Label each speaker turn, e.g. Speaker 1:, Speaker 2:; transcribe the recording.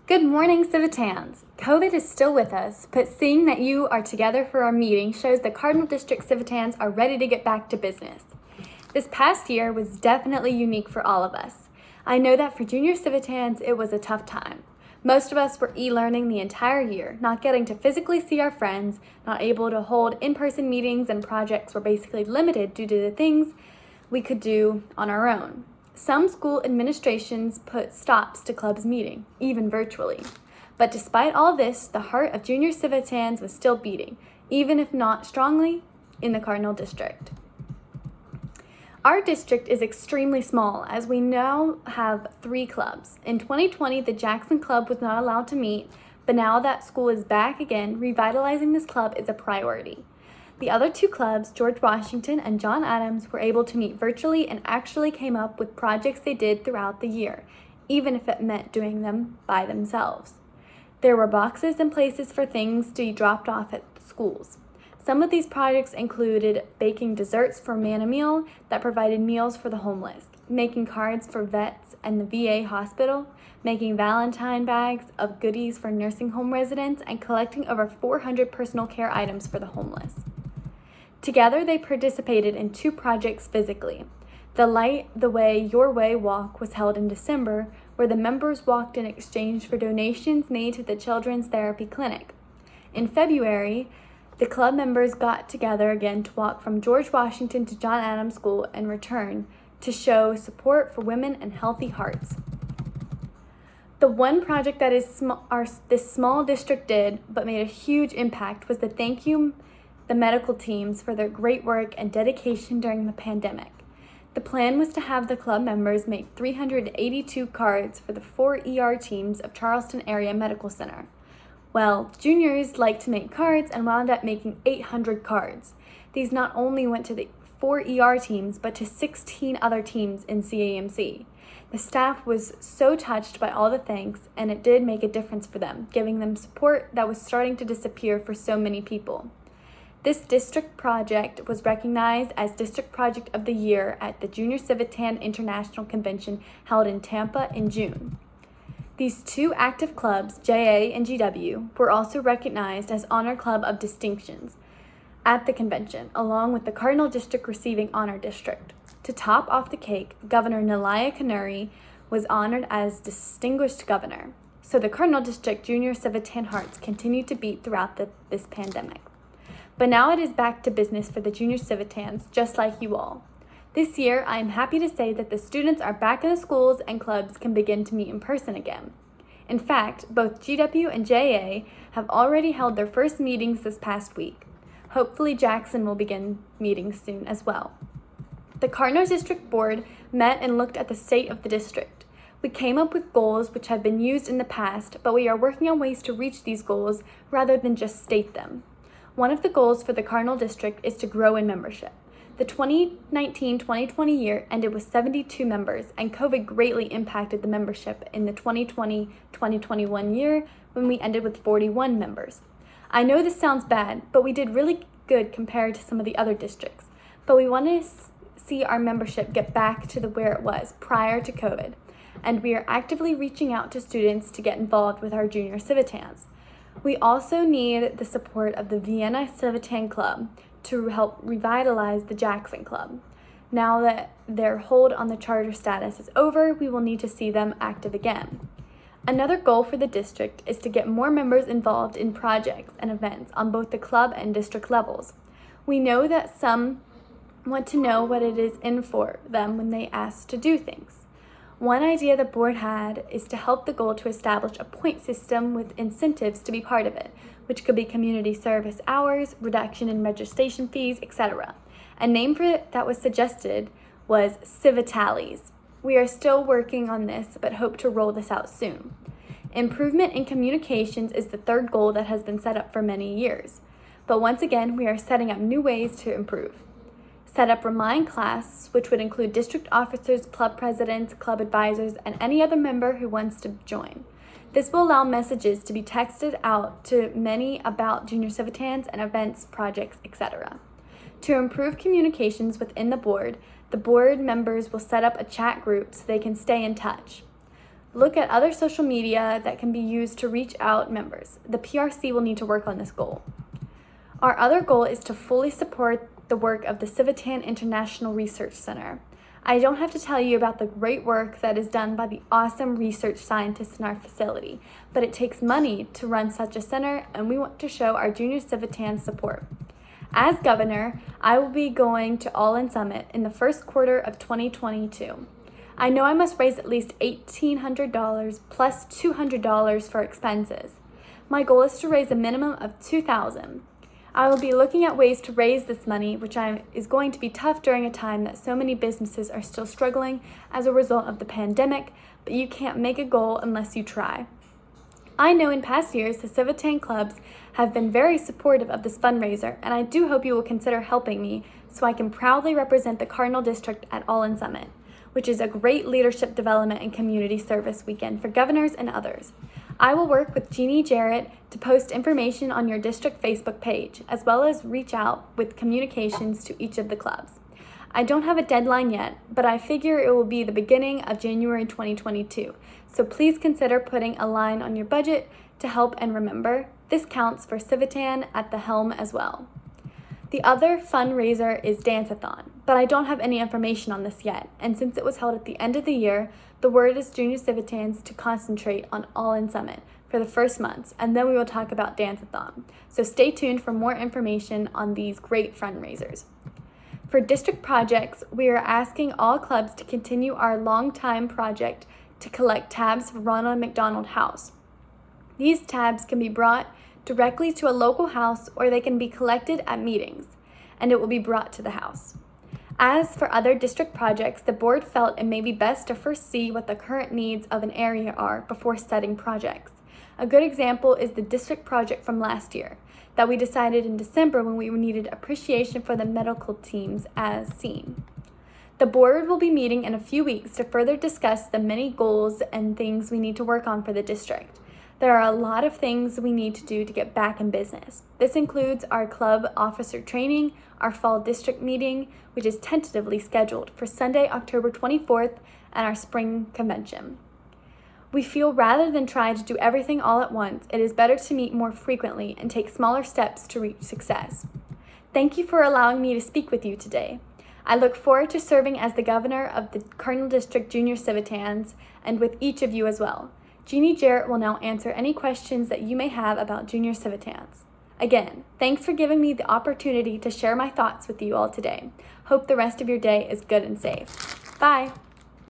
Speaker 1: Good morning, Civitans. COVID is still with us, but seeing that you are together for our meeting shows that Cardinal District Civitans are ready to get back to business. This past year was definitely unique for all of us. I know that for junior Civitans, it was a tough time. Most of us were e-learning the entire year, not getting to physically see our friends, not able to hold in-person meetings, and projects were basically limited due to the things we could do on our own. Some school administrations put stops to clubs meeting, even virtually. But despite all this, the heart of junior Civitans was still beating, even if not strongly, in the Cardinal District. Our district is extremely small, as we now have 3 clubs. In 2020, the Jackson Club was not allowed to meet, but now that school is back again, revitalizing this club is a priority. The other 2 clubs, George Washington and John Adams, were able to meet virtually and actually came up with projects they did throughout the year, even if it meant doing them by themselves. There were boxes and places for things to be dropped off at the schools. Some of these projects included baking desserts for Man a Meal that provided meals for the homeless, making cards for vets and the VA hospital, making Valentine bags of goodies for nursing home residents, and collecting over 400 personal care items for the homeless. Together, they participated in 2 projects physically. The Light the Way Your Way walk was held in December, where the members walked in exchange for donations made to the Children's Therapy Clinic. In February, the club members got together again to walk from George Washington to John Adams School and return to show support for women and healthy hearts. The one project that this small district did, but made a huge impact, was the thank you the medical teams for their great work and dedication during the pandemic. The plan was to have the club members make 382 cards for the 4 ER teams of Charleston Area Medical Center. Well, juniors like to make cards and wound up making 800 cards. These not only went to the 4 ER teams, but to 16 other teams in CAMC. The staff was so touched by all the thanks, and it did make a difference for them, giving them support that was starting to disappear for so many people. This district project was recognized as District Project of the Year at the Junior Civitan International Convention held in Tampa in June. These 2 active clubs, JA and GW, were also recognized as Honor Club of Distinctions at the convention, along with the Cardinal District receiving Honor District. To top off the cake, Governor Nalaya Kanuri was honored as Distinguished Governor. So the Cardinal District Junior Civitan hearts continued to beat throughout this pandemic. But now it is back to business for the junior Civitans, just like you all. This year, I am happy to say that the students are back in the schools and clubs can begin to meet in person again. In fact, both GW and JA have already held their first meetings this past week. Hopefully Jackson will begin meetings soon as well. The Cardinal District Board met and looked at the state of the district. We came up with goals which have been used in the past, but we are working on ways to reach these goals rather than just state them. One of the goals for the Cardinal District is to grow in membership. The 2019-2020 year ended with 72 members, and COVID greatly impacted the membership in the 2020-2021 year when we ended with 41 members. I know this sounds bad, but we did really good compared to some of the other districts. But we want to see our membership get back to where it was prior to COVID, and we are actively reaching out to students to get involved with our junior Civitans. We also need the support of the Vienna Civitan Club to help revitalize the Jackson Club. Now that their hold on the charter status is over, we will need to see them active again. Another goal for the district is to get more members involved in projects and events on both the club and district levels. We know that some want to know what it is in for them when they ask to do things. One idea the board had is to help the goal to establish a point system with incentives to be part of it, which could be community service hours, reduction in registration fees, etc. A name for it that was suggested was Civitalies. We are still working on this, but hope to roll this out soon. Improvement in communications is the 3rd goal that has been set up for many years. But once again, we are setting up new ways to improve. Set up Remind class, which would include district officers, club presidents, club advisors, and any other member who wants to join. This will allow messages to be texted out to many about junior Civitans and events, projects, etc. To improve communications within the board members will set up a chat group so they can stay in touch. Look at other social media that can be used to reach out members. The PRC will need to work on this goal. Our other goal is to fully support the work of the Civitan International Research Center. I don't have to tell you about the great work that is done by the awesome research scientists in our facility, but it takes money to run such a center, and we want to show our junior Civitan support. As governor, I will be going to All In Summit in the first quarter of 2022. I know I must raise at least $1,800 plus $200 for expenses. My goal is to raise a minimum of $2,000. I will be looking at ways to raise this money, which is going to be tough during a time that so many businesses are still struggling as a result of the pandemic, but you can't make a goal unless you try. I know in past years the Civitan clubs have been very supportive of this fundraiser, and I do hope you will consider helping me so I can proudly represent the Cardinal District at All In Summit, which is a great leadership development and community service weekend for governors and others. I will work with Jeannie Jarrett to post information on your district Facebook page, as well as reach out with communications to each of the clubs. I don't have a deadline yet, but I figure it will be the beginning of January 2022, so please consider putting a line on your budget to help, and remember, this counts for Civitan at the helm as well. The other fundraiser is Dance-a-thon, but I don't have any information on this yet, and since it was held at the end of the year, the word is junior Civitans to concentrate on All In Summit for the first months, and then we will talk about Dance-a-thon. So stay tuned for more information on these great fundraisers. For district projects, we are asking all clubs to continue our long-time project to collect tabs for Ronald McDonald House. These tabs can be brought directly to a local house, or they can be collected at meetings, and it will be brought to the house. As for other district projects, the board felt it may be best to first see what the current needs of an area are before studying projects. A good example is the district project from last year that we decided in December when we needed appreciation for the medical teams as seen. The board will be meeting in a few weeks to further discuss the many goals and things we need to work on for the district. There are a lot of things we need to do to get back in business. This includes our club officer training, our fall district meeting, which is tentatively scheduled for Sunday, October 24th, and our spring convention. We feel rather than try to do everything all at once, it is better to meet more frequently and take smaller steps to reach success. Thank you for allowing me to speak with you today. I look forward to serving as the governor of the Cardinal District Junior Civitans and with each of you as well. Jeannie Jarrett will now answer any questions that you may have about Junior Civitans. Again, thanks for giving me the opportunity to share my thoughts with you all today. Hope the rest of your day is good and safe. Bye.